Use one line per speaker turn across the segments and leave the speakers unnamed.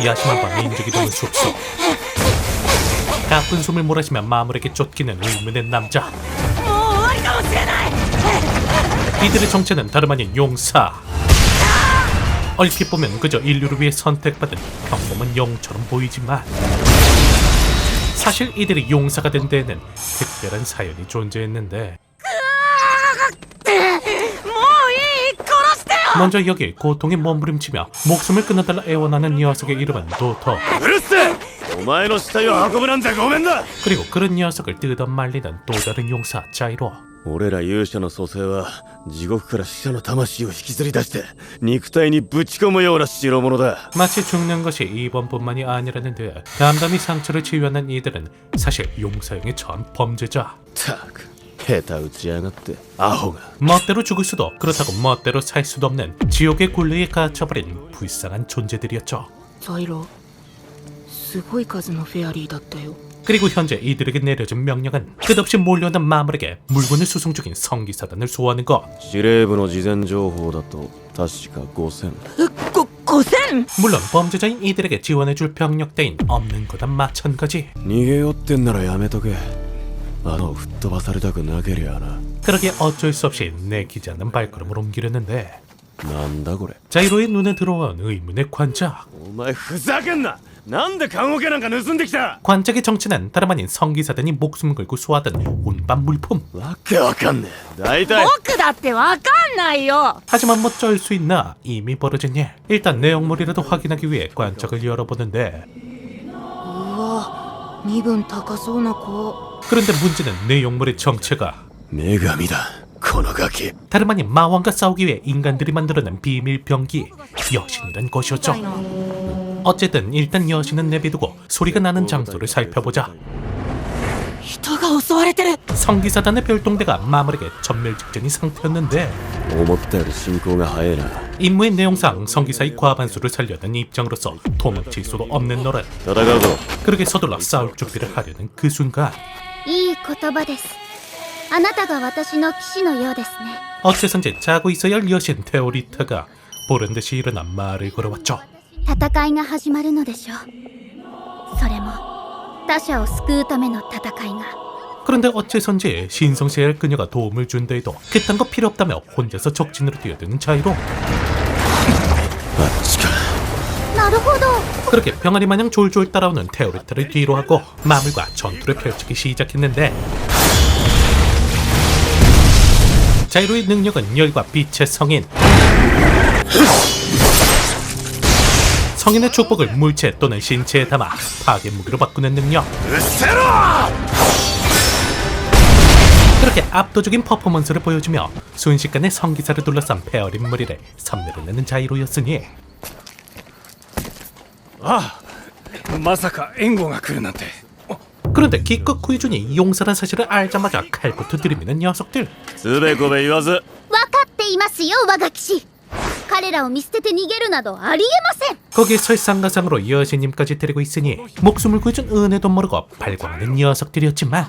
야심한 밤 인적이 드문 숲속. 가쁜 숨을 몰아쉬며 마물에게 쫓기는 의문의 남자. 이들의 정체는 다름 아닌 용사. 얼핏 보면 그저 인류를 위해 선택받은 평범한 영처럼 보이지만 사실 이들이 용사가 된 데에는 특별한 사연이 존재했는데, 먼저 여기 고통에 몸부림치며 목숨을 끊어달라 애원하는 녀석의 이름은 도터. 그리고 그런 녀석을 뜯어말리는 또 다른 용사 자이로.
俺ら勇者の蘇生は地獄から死者の魂を引きずり出して肉体にぶち込むような代物だ。
마치 죽는 것이 이번뿐만이 아니라는 듯 담담히 상처를 치유하는 이들은 사실 용사형에 처한 범죄자.
ったく下手打ちやがってアホが。
멋대로 죽을 수도 그렇다고 멋대로 살 수도 없는 지옥의 굴레에 갇혀버린 불쌍한 존재들이었죠.
ザイロ、すごい数のフェアリーだったよ。
그리고 현재 이들에게 내려진 명령은 끝없이 몰려오는 마물에게 물건을 수송 중인 성기사단을 소화하는 것.
司令部の事前情報だと確か5000。
5000!
물론 범죄자인 이들에게 지원해줄 병력 대인 없는 거나 마찬가지.
逃げようってんならやめとけ。あの吹っ飛ばされたくなけりゃな。
그러기에 어쩔 수 없이 내키지 않는 발걸음을 옮기려는데,
なんだこれ。
자이로의 눈에 들어온 의문의 관작.
お前ふざけんな。なんで棺桶なんか盗んできた。
관작의 정체는 다름 아닌 성기사단이 목숨을 걸고 소화하던 운반 물품.
わけわかんねえ。大体
僕だってわかんないよ。
하지만 뭐 쩔 수 있나, 이미 벌어진 일. 일단 내용물이라도 확인하기 위해 관짝을 열어보는데,
うわ、身分高そうな子。
그런데 문제는 내용물의 정체가
女神だこのガキ。
다름 아닌 마왕과 싸우기 위해 인간들이 만들어낸 비밀 병기 여신이란 것이었죠. 어쨌든 일단 여신은 내비두고 소리가 나는 장소를 살펴보자.
人が襲われてる。
성기사단의 별동대가 마물에게 전멸 직전인 상태였는데,
思ったより進行が早いな。
임무의 내용상 성기사의 과반수를 살려는 입장으로서 도망칠 수도 없는 노릇.
戦うぞ。
그렇게 서둘러 싸울 준비를 하려는 그 순간,
いい言葉です。あなたが私の騎士のようですね。
어째선지 자고 있어야 할 여신 테오리타가 보란듯이 일어나 말을 걸어왔죠.
戦いが始まるのでしょう。それも他者を救うための戦いが。
그런데 어째선지 신성시해야 할 그녀가 도움을 준다 해도 그딴 거 필요 없다며 혼자서 적진으로 뛰어드는 자이로.
あっちか。
なるほど。
그렇게 병아리 마냥 졸졸 따라오는 테오리타를 뒤로 하고 마물과 전투를 펼치기 시작했는데, 자이로의 능력은 열과 빛의 성인. 성인의 축복을 물체 또는 신체에 담아 파괴 무기로 바꾸는 능력. 그렇게 압도적인 퍼포먼스를 보여주며 순식간에 성기사를 둘러싼 페어린 무리를 섬멸해내는 자이로였으니,
ああ、まさか援護が来るなんて。
그런데 기껏 구이준이 용사란 사실을 알자마자 칼부터 들이미는 녀석들.
つべこべ言わず。
分かっていますよ、我が騎士。彼らを見捨てて逃げるなどありえません。
거기에 설상가상으로 여신님까지 데리고 있으니 목숨을 구해준 은혜도 모르고 발광하는 녀석들이었지만,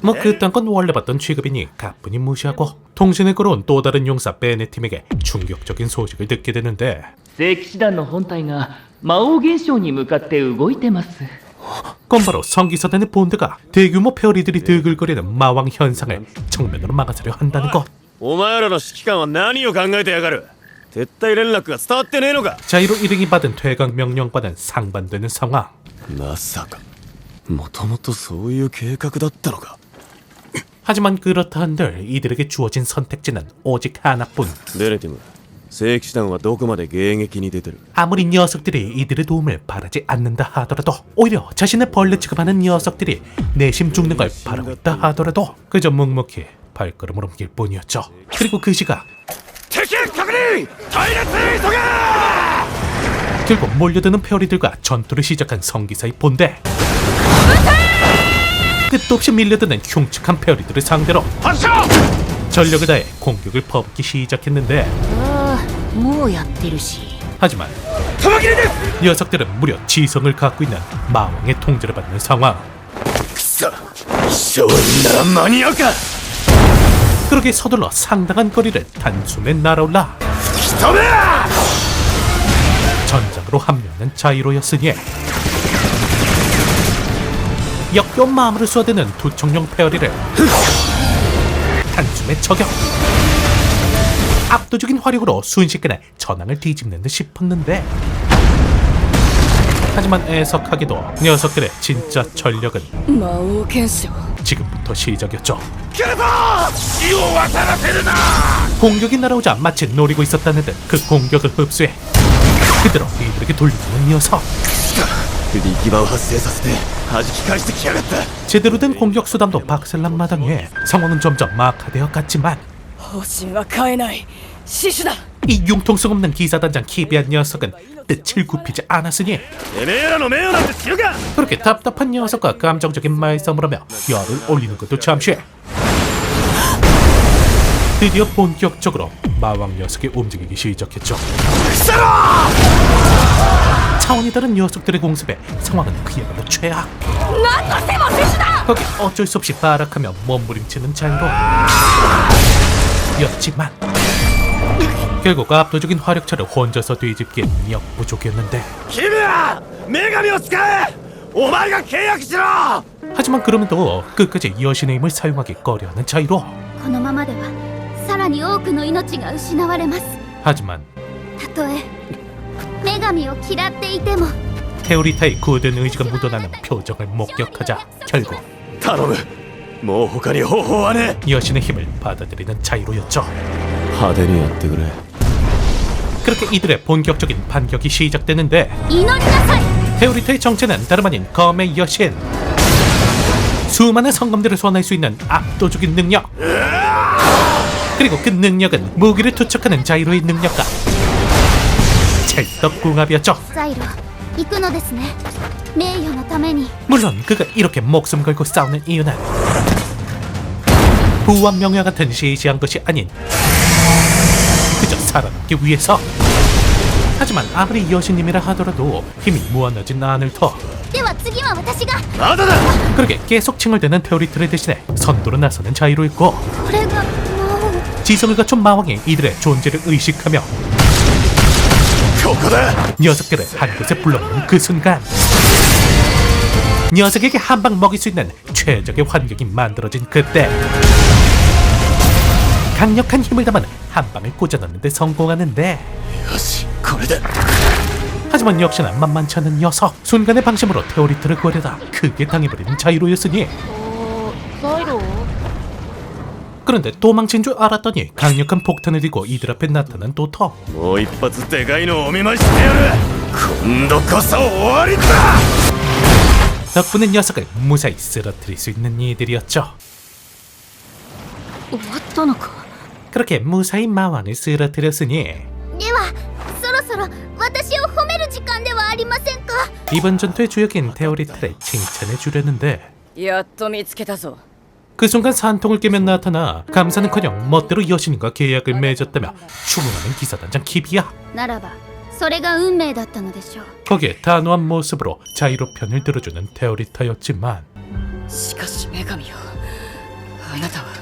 뭐 그딴 건 원래 받던 취급이니 가뿐히 무시하고 통신을 걸어온 또 다른 용사 베네팀에게 충격적인 소식을 듣게 되는데,
聖騎士団の本体が魔王現象に向かって動いてます。
그건 바로 성기사단의 본대가 대규모 페어리들이 드글거리는 마왕 현상을 정면으로 막아서려 한다는 것.
お前らの指揮官は何を考えてやがる。撤退連絡が伝わってねえのか。
자이로 일행이 받은 퇴각 명령과는 상반되는 상황.
まさかもともとそういう計画だったのか。
하지만 그렇다 한들 이들에게 주어진 선택지는 오직 하나뿐.
ベネティム、聖騎士団はどこまで迎撃に出てる。
아무리 녀석들이 이들의 도움을 바라지 않는다 하더라도, 오히려 자신의 벌레 취급하는 녀석들이 내심 죽는 걸 바라고 있다 하더라도 그저 묵묵히 발걸음을 옮길 뿐이었죠. 그리고 그 시각,
敵確認。隊列急げ。
결국 몰려드는 페어리들과 전투를 시작한 성기사의 본대. 끝도 없이 밀려드는 흉측한 페어리들을 상대로 전력을 다해 공격을 퍼붓기 시작했는데,
ああ、もうやってるし。
하지만 녀석들은 무려 지성을 갖고 있는 마왕의 통제를 받는 상황.
くそ、勝利なら間に合うか。
그렇게 서둘러 상당한 거리를 단숨에 날아올라
吹き飛べ。
집단으로 합류하는 자이로였으니 역겨운 마음으로 쏘아대는 두 청룡 페어리를 단숨에 저격. 압도적인 화력으로 순식간에 전황을 뒤집는 듯 싶었는데, 하지만 애석하게도 녀석들의 진짜 전력은
魔王剣士
지금부터 시작이었죠. 공격이 날아오자 마치 노리고 있었다는 듯 그 공격을 흡수해 그대로 이들에게 돌려주는 녀석.
力場を発生させて弾き返してきやがった。
제대로 된 공격 수단도 박살난 마당에 상황은 점점 막하되어 갔지만
方針は変えない死守だ
이 융통성 없는 기사단장 키비한 녀석은 뜻을 굽히지 않았으니
てめえらの名誉なんて知るか。
그렇게 답답한 녀석과 감정적인 말싸움을 하며 열을 올리는 것도 잠시. 드디어 본격적으로 마왕 녀석이 움직이기 시작했죠. 차원이 다른 녀석들의 공습에 상황은 그야말로 최악. 거기 어쩔 수 없이 발악하며 몸부림치는 자이로 였지만 결국 압도적인 화력차를 혼자서 뒤집기엔 역부족이었는데,
キムヤ女神を使え。お前が契約しろ。
하지만 그럼에도 끝까지 여신의 힘을 사용하기 꺼려하는 자이로.
このままではさらに多くの命が失われます。
하지만
たとえ女神を嫌っていても
테오리타의 굳은 의지가 묻어나는 표정을 목격하자 결국
頼む。もう他に方法はねえ。
여신의 힘을 받아들이는 자이로였죠.
派手にやってくれ。
그렇게 이들의 본격적인 반격이 시작되는데,
祈りなさい。
테오리타의 정체는 다름 아닌 검의 여신. 수많은 성검들을 소환할 수 있는 압도적인 능력, 그리고 그 능력은 무기를 투척하는 자이로의 능력과 찰떡궁합이었죠.
ザイロ行くのですね。名誉のために。
물론 그가 이렇게 목숨 걸고 싸우는 이유는 부와 명예 같은 시시한 것이 아닌 그저 살아남기 위해서. 하지만 아무리 여신님이라 하더라도 힘이 무한하진 않을 터.
では次は私が。
まだだ。
그렇게 계속 칭얼대는 테오리트를 대신해 선두로 나서는 자이로였고,
これが魔王。
지성을 갖춘 마왕이 이들의 존재를 의식하며
ここだ。
녀석들을 한 곳에 불러모은 그 순간 녀석에게 한 방 먹일 수 있는 최적의 환경이 만들어진 그때 강력한 힘을 담은 한 방을 꽂아넣는 데 성공하는데,
よしこれで。
하지만 역시나 만만치 않은 녀석. 순간의 방심으로 테오리트를 구하려다 크게 당해버리는 자이로였으니,
ザイロ
그런데 도망친 줄 알았더니 강력한 폭탄을 들고 이들 앞에 나타난 도터.
もう一発でかいのをお見舞いしてやる。今度こそ終わりだ。
덕분에 녀석을 무사히 쓰러뜨릴 수 있는 이들이었죠.
終わったのか
그렇게 무사히 마왕을 쓰러뜨렸으니
ではそろそろ私を褒める時間ではありませんか。
이번 전투의 주역인 테오리트를 칭찬해 주려는데,
やっと見つけたぞ
그 순간 산통을 깨며 나타나 감사는커녕 멋대로 여신과 계약을 맺었다며 추궁하는 기사단장 키비야.
ならばそれが運命だったのでしょう。
거기에 단호한 모습으로 자이로 편을 들어주는 테오리타였지만
しかし女神よあなたは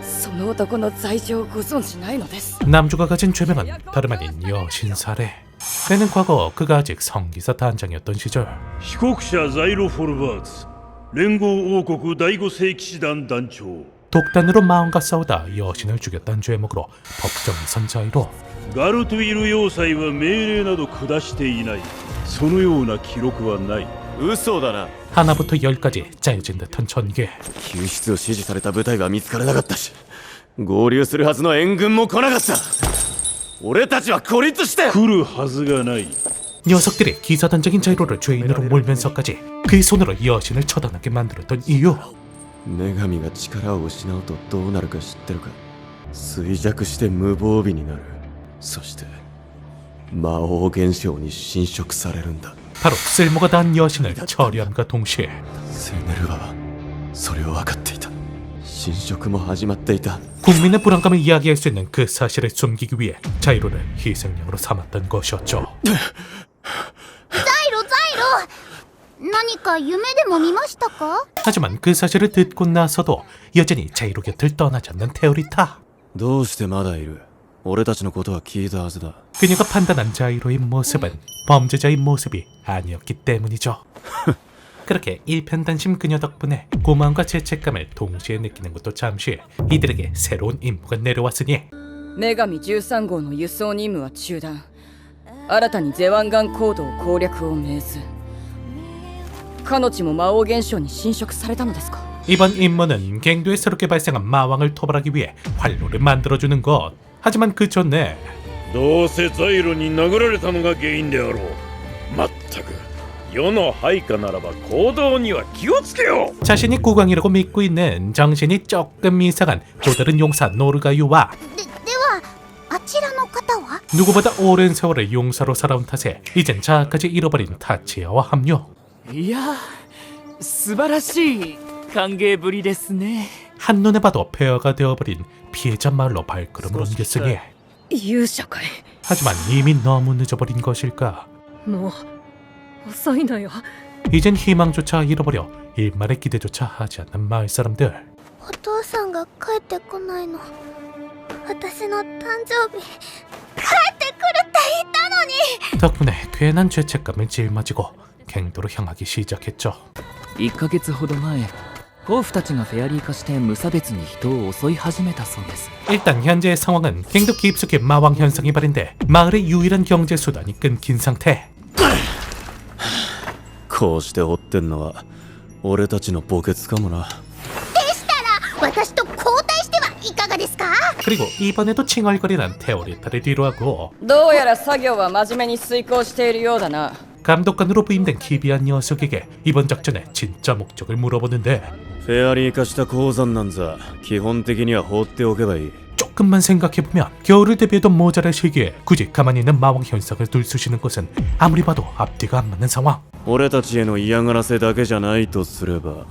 その男の罪状をご存じないのです
남주가 가진 죄명은 다름 아닌 여신살해. 때는 과거 그가 아직 성기사 단장이었던 시절
被告者ザイロ・フォルバーツ連合王国第5世騎士団団長
독단으로 마왕과 싸우다 여신을 죽였다는 죄목으로 법정에 선 자이로.
ガルトゥイル要塞は命令など下していないそのような記録はない
嘘だな。
하나부터 열까지 짜여진 듯한 전개.
救出を指示された部隊は見つからなかったし、合流するはずの援軍も来なかった。俺たちは孤立して。
来るはずがない
녀석들이 기사단적인 자이로를 죄인으로 몰면서까지 그의 손으로 여신을 처단하게 만들었던 이유.
女神が力を失うとどうなるか知ってるか。衰弱して無防備になる。そして魔王現象に侵食されるんだ。
바로 쓸모가 다한 여신을 처리함과 동시에
セネルバはそれを分かっていた。侵食も始まっていた。
국민의 불안감을 이야기할 수 있는 그 사실을 숨기기 위해 자이로를 희생양으로 삼았던 것이었죠.
ザイロ何か夢でも見ましたか。
하지만 그 사실을 듣고 나서도 여전히 자이로 곁을 떠나지 않는 테오리타.
どうしてまだいる。俺たちのことは聞いたはずだ。
그녀가 판단한 자이로의 모습은 범죄자의 모습이 아니었기 때문이죠. 그렇게 일편단심 그녀 덕분에 고마움과 죄책감을 동시에 느끼는 것도 잠시 이들에게 새로운 임무가 내려왔으니
女神13号の輸送任務は中断。新たにゼワンガンコードを攻略を命ず。かの地も魔王現象に侵食されたのですか？
이번 임무는 갱도에 새롭게 발생한 마왕을 토벌하기 위해 활로를 만들어주는 것. 하지만 그 전에
どうせザイロに殴られたのが原因であろう。まったく世の配下ならば行動には気をつけよう。
자신이 국왕이라고 믿고 있는 정신이 조금 이상한 또 다른 용사 노르가유와
ではあちらの方は
누구보다 오랜 세월을 용사로 살아온 탓에 이젠 자아까지 잃어버린 타치야와 합류.
いや素晴らしい歓迎ぶりですね
한눈에 봐도 폐허가 되어버린 피해자 마을로 발걸음을 옮겼으니
勇者かい。
하지만 이미 너무 늦어버린 것일까.
もう遅いのよ。
이젠 희망조차 잃어버려 일말의 기대조차 하지 않는 마을 사람들.
お父さんが帰ってこないの私の誕生日帰ってくるって言ったのに
덕분에 괜한 죄책감을 짊어지고 갱도로 향하기 시작했죠.
1ヶ月ほど前ホーフたちがフェアリー化して無差別に人を襲い始めたそうです
일단 현재의 상황은 갱도 깊숙이 마왕 현상이 발현돼 마을의 유일한 경제 수단이 끊긴 상태.
こうして追ってんのは俺たちの墓穴かもな。
私と交代してはいかがですか
그리고 이번에도 칭얼거리는 테오리타를 뒤로하고
どうやら作業は真面目に遂行しているようだな。
감독관으로 부임된 기비한 녀석에게 이번 작전의 진짜 목적을 물어보는데
フェアリー化した鉱山なんざ基本的には放っておけばいい。
조금만 생각해보면 겨울을 대비해도 모자랄 시기에 굳이 가만히 있는 마왕 현상을 들쑤시는 것은 아무리 봐도 앞뒤가 안 맞는 상황.
俺たちへの嫌がらせだけじゃないとすれば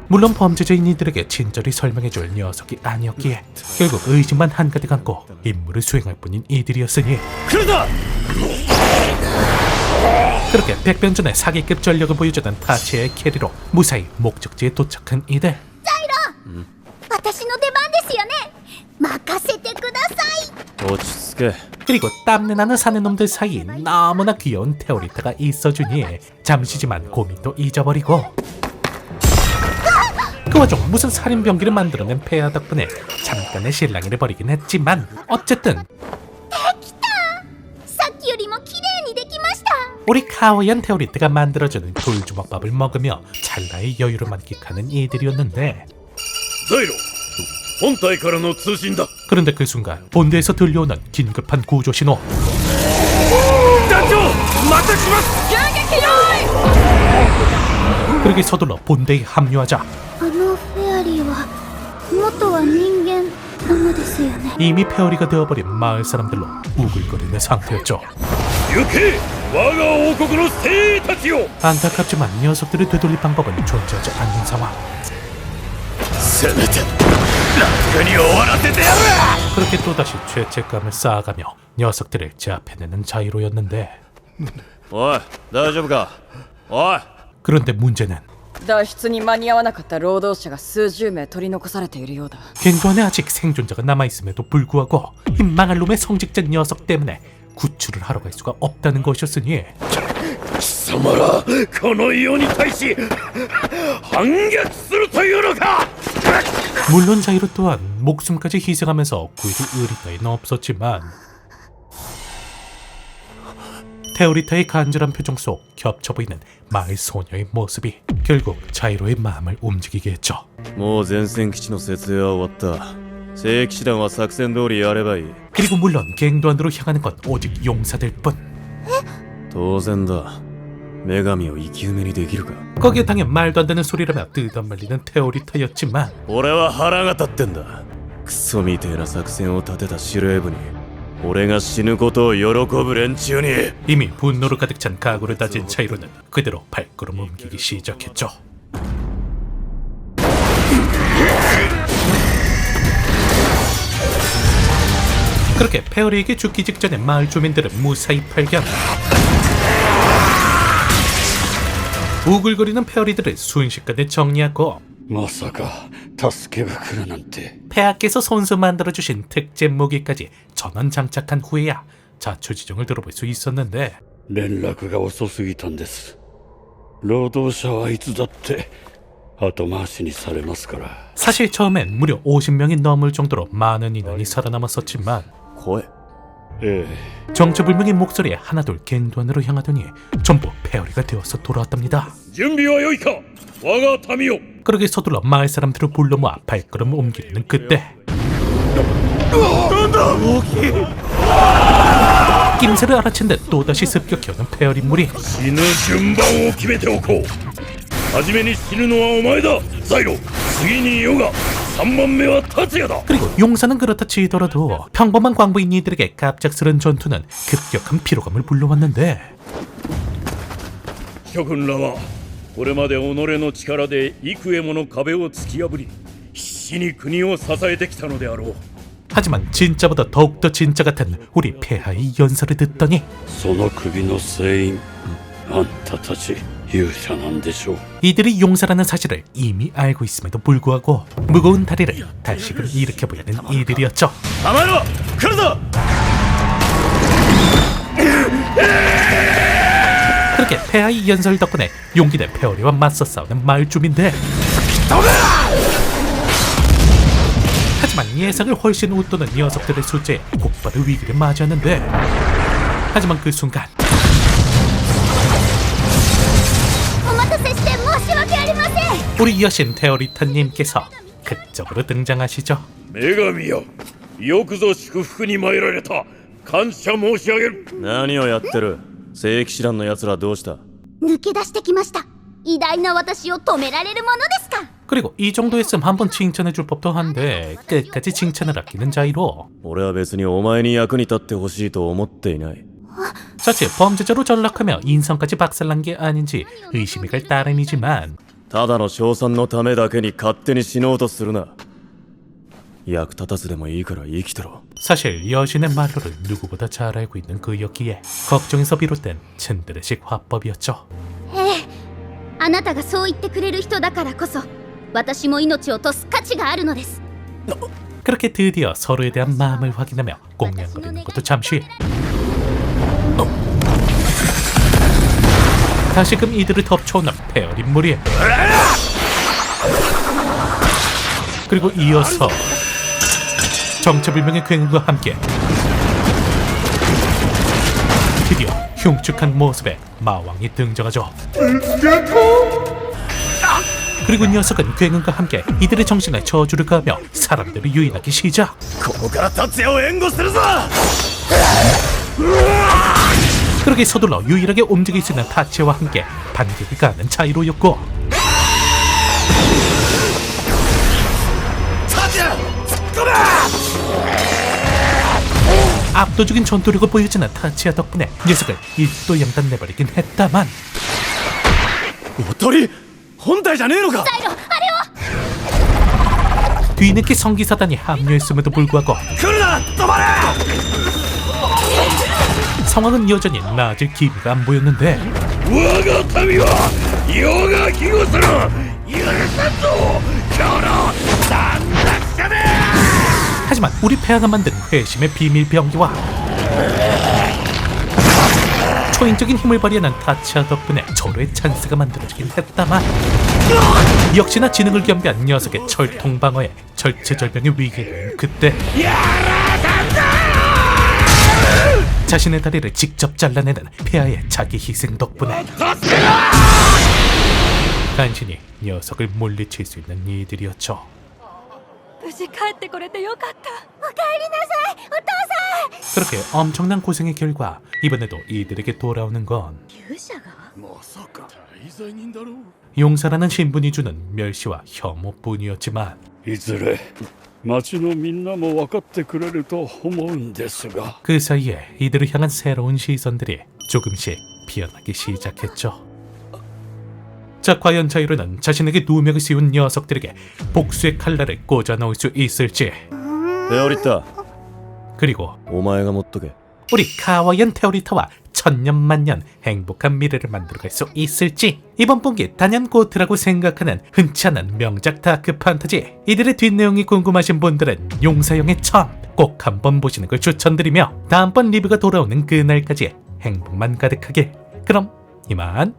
물론 범죄자인 이들에게 친절히 설명해줄 녀석이 아니었기에 결국 의심만 한가득 안고 임무를 수행할 뿐인 이들이었으니 그렇게 백변전의 사기급 전력을 보여주던 타치의 캐리로 무사히 목적지에 도착한 이들.
私の出番ですよね任せてください
落ち着け。
그리고 땀내나는 사내놈들 사이 너무나 귀여운 테오리타가 있어주니 잠시지만 고민도 잊어버리고 그 와중 무슨 살인병기를 만들어낸 폐하 덕분에 잠깐의 실랑이를 벌이긴 했지만 어쨌든
さっきよりも綺麗にできました
우리 카와이한 테오리타가 만들어주는 돌주먹밥을 먹으며 찰나의 여유를 만끽하는 이들이었는데
ザイロ本体からの通信だ。
그런데 그 순간 본대에서 들려오는 긴급한 구조 신호.
団長また来ます。
그러게 서둘러 본대에 합류하자
あのフェアリーは元は人間なのですよね
이미 폐허리가 되어버린 마을 사람들로 우글거리는 상태였죠.
行け我が王国の精鋭たちよ。
안타깝지만 녀석들을 되돌릴 방법은 존재하지 않는 상황.
せめて楽に終わらせてやる。
그렇게 또다시 죄책감을 쌓아가며 녀석들을 제압해내는 자이로였는데
おい大丈夫か。おい
그런데 문제는
脱出に間に合わなかった労働者が数十名取り残されているようだ。
갱도 안에 아직 생존자가 남아있음에도 불구하고 이 망할 놈의 성직자 녀석 때문에 구출을 하러 갈 수가 없다는 것이었으니
貴様らこの世に対し反逆するというのか。
물론 자이로 또한 목숨까지 희생하면서 구해줄 의리 따위는 없었지만 테오리타의 간절한 표정 속 겹쳐 보이는 마을 소녀의 모습이 결국 자이로의 마음을 움직이게 했죠.
もう前線基地の設営は終わった。正規師団は作戦通りやればいい。
그리고 물론 갱도 안으로 향하는 건 오직 용사들 뿐.
当然だ。女神を生き埋めにできるか。
거기에 당연 말도 안 되는 소리라며 뜯어말리는 테오리타였지만
俺は腹が立ってんだ。クソみてえな作戦を立てた司令部に俺が死ぬことを喜ぶ連中に
이미 분노로 가득 찬 각오를 다진 자이로는 그대로 발걸음을 옮기기 시작했죠. 그렇게 페어리에게 죽기 직전에 마을 주민들은 무사히 발견. 우글거리는 페어리들을 순식간에 정리하고
まさか助けが来るなんて。
폐하께서 손수 만들어주신 특제 무기까지 전원 장착한 후에야 자초지종을 들어볼 수 있었는데
連絡が遅すぎたんです。労働者はいつだって後回しにされますから。
사실 처음엔 무려 50명이 넘을 정도로 많은 인원이 살아남았었지만
声
え
정체불명의 목소리에 하나둘 갱도안으로 향하더니 전부 폐허리가 되어서 돌아왔답니다.
え、準備は良いか、我が民よ。
그러게 서둘러 마을 사람들을 불러 모아 발걸음을 옮기는 그때 낌새를 알아챈 듯 또다시 습격해오는 폐허리 무리.
死ぬ順番を決めておこう。初めに死ぬのはお前だ、ザイロ。次にヨガ、3番目は達也だ。
그리고 용사는 그렇다 치더라도 평범한 광부인 이들에게 갑작스런 전투는 급격한 피로감을 불러왔는데
諸君らはこれまで己の力で幾重もの壁を突き破り必死に国を支えてきたのであろう。
하지만 진짜보다 더욱더 진짜 같은 우리 폐하의 연설을 듣더니
その首の全員あんたたち勇者なんでしょう。
이들이 용사라는 사실을 이미 알고 있음에도 불구하고 무거운 다리를 다시금 일으켜보려는 이들이었죠.
構えろ、来るぞ。
그렇게 폐하의 연설 덕분에 용기 내 폐허리와 맞서 싸우는 마을 주민들. 하지만 예상을 훨씬 웃도는 녀석들의 숫자에 곧바로 위기를 맞이하는데 하지만 그 순간
お待たせして申し訳ありません。
우리 여신 테오리타님께서 극적으로 등장하시죠.
女神よ、よくぞ祝福に参られた。感謝申し上げる。
何をやってる。聖騎士団の奴らどうした。
抜け出してきました。偉大な私を止められるものですか。
그리고 이 정도 했으면 한번 칭찬해줄 법도 한데 끝까지 칭찬을 아끼는 자이로
俺は別にお前に役に立ってほしいと思っていない。
자칫 범죄자로 전락하며 인성까지 박살난 게 아닌지 의심이 갈 따름이지만
ただの賞賛のためだけに勝手に死のうとするな。役立たずでもいいから生きてろ。
사실 여신의 말로를 누구보다 잘 알고 있는 그였기에 걱정에서 비롯된 츤드레식 화법이었죠.
ええ、あなたがそう言ってくれる人だからこそ私も命を落とす価値があるのです。
그렇게 드디어 서로에 대한 마음을 확인하며 꽁냥거리는 것도 잠시. 다시금 이들을 덮쳐오는 폐허리 무리. 그리고 이어서 정체불명의 굉음과 함께 드디어 흉측한 모습의 마왕이 등장하죠. 그리고 녀석은 굉음과 함께 이들의 정신에 저주를 가하며 사람들을 유인하기 시작.
ここから達也を援護するぞ。
그렇게 서둘러 유일하게 움직일 수 있는 타치와 함께 반격을 가하는 자이로였고 압도적인 전투력을 보여주는 타치아 덕분에 녀석을 일도 양단 내버리긴 했다만
おとり本体じゃねえのか。
뒤늦게 성기사단이 합류했음에도 불구하고
来るな、止まれ。
상황은 여전히 나아질 기미가 안 보였는데
我が民は世が庇護する。許さんぞ、今日の残虐者め。
하지만 우리 폐하가 만든 회심의 비밀 병기와 초인적인 힘을 발휘하는 타치아 덕분에 절호의 찬스가 만들어지긴 했다만 역시나 지능을 겸비한 녀석의 철통 방어에 절체절명의 위기가 온 그때 자신의 다리를 직접 잘라내는 폐하의 자기 희생 덕분에 간신히 녀석을 물리칠 수 있는 이들이었죠.
無事帰ってこれてよかった。
おかえりなさい、お父さん。
그렇게 엄청난 고생의 결과 이번에도 이들에게 돌아오는 건
勇者が？
まさか大罪人だろう。
용사라는 신분이 주는 멸시와 혐오뿐이었지만
いずれ町のみんなも分かってくれると思うんですが。
그 사이에 이들을 향한 새로운 시선들이 조금씩 피어나기 시작했죠. 자, 과연 자이로는 자신에게 누명을 씌운 녀석들에게 복수의 칼날을 꽂아 넣을 수 있을지.
テオリッタ、
그리고
お前が持っとけ。
우리 카와이안 테오리타와 천년만년 행복한 미래를 만들어갈 수 있을지. 이번 분기 단연고트라고 생각하는 흔치 않은 명작 다크 판타지, 이들의 뒷내용이 궁금하신 분들은 용사형의 천 꼭 한번 보시는 걸 추천드리며, 다음번 리뷰가 돌아오는 그날까지 행복만 가득하길. 그럼 이만.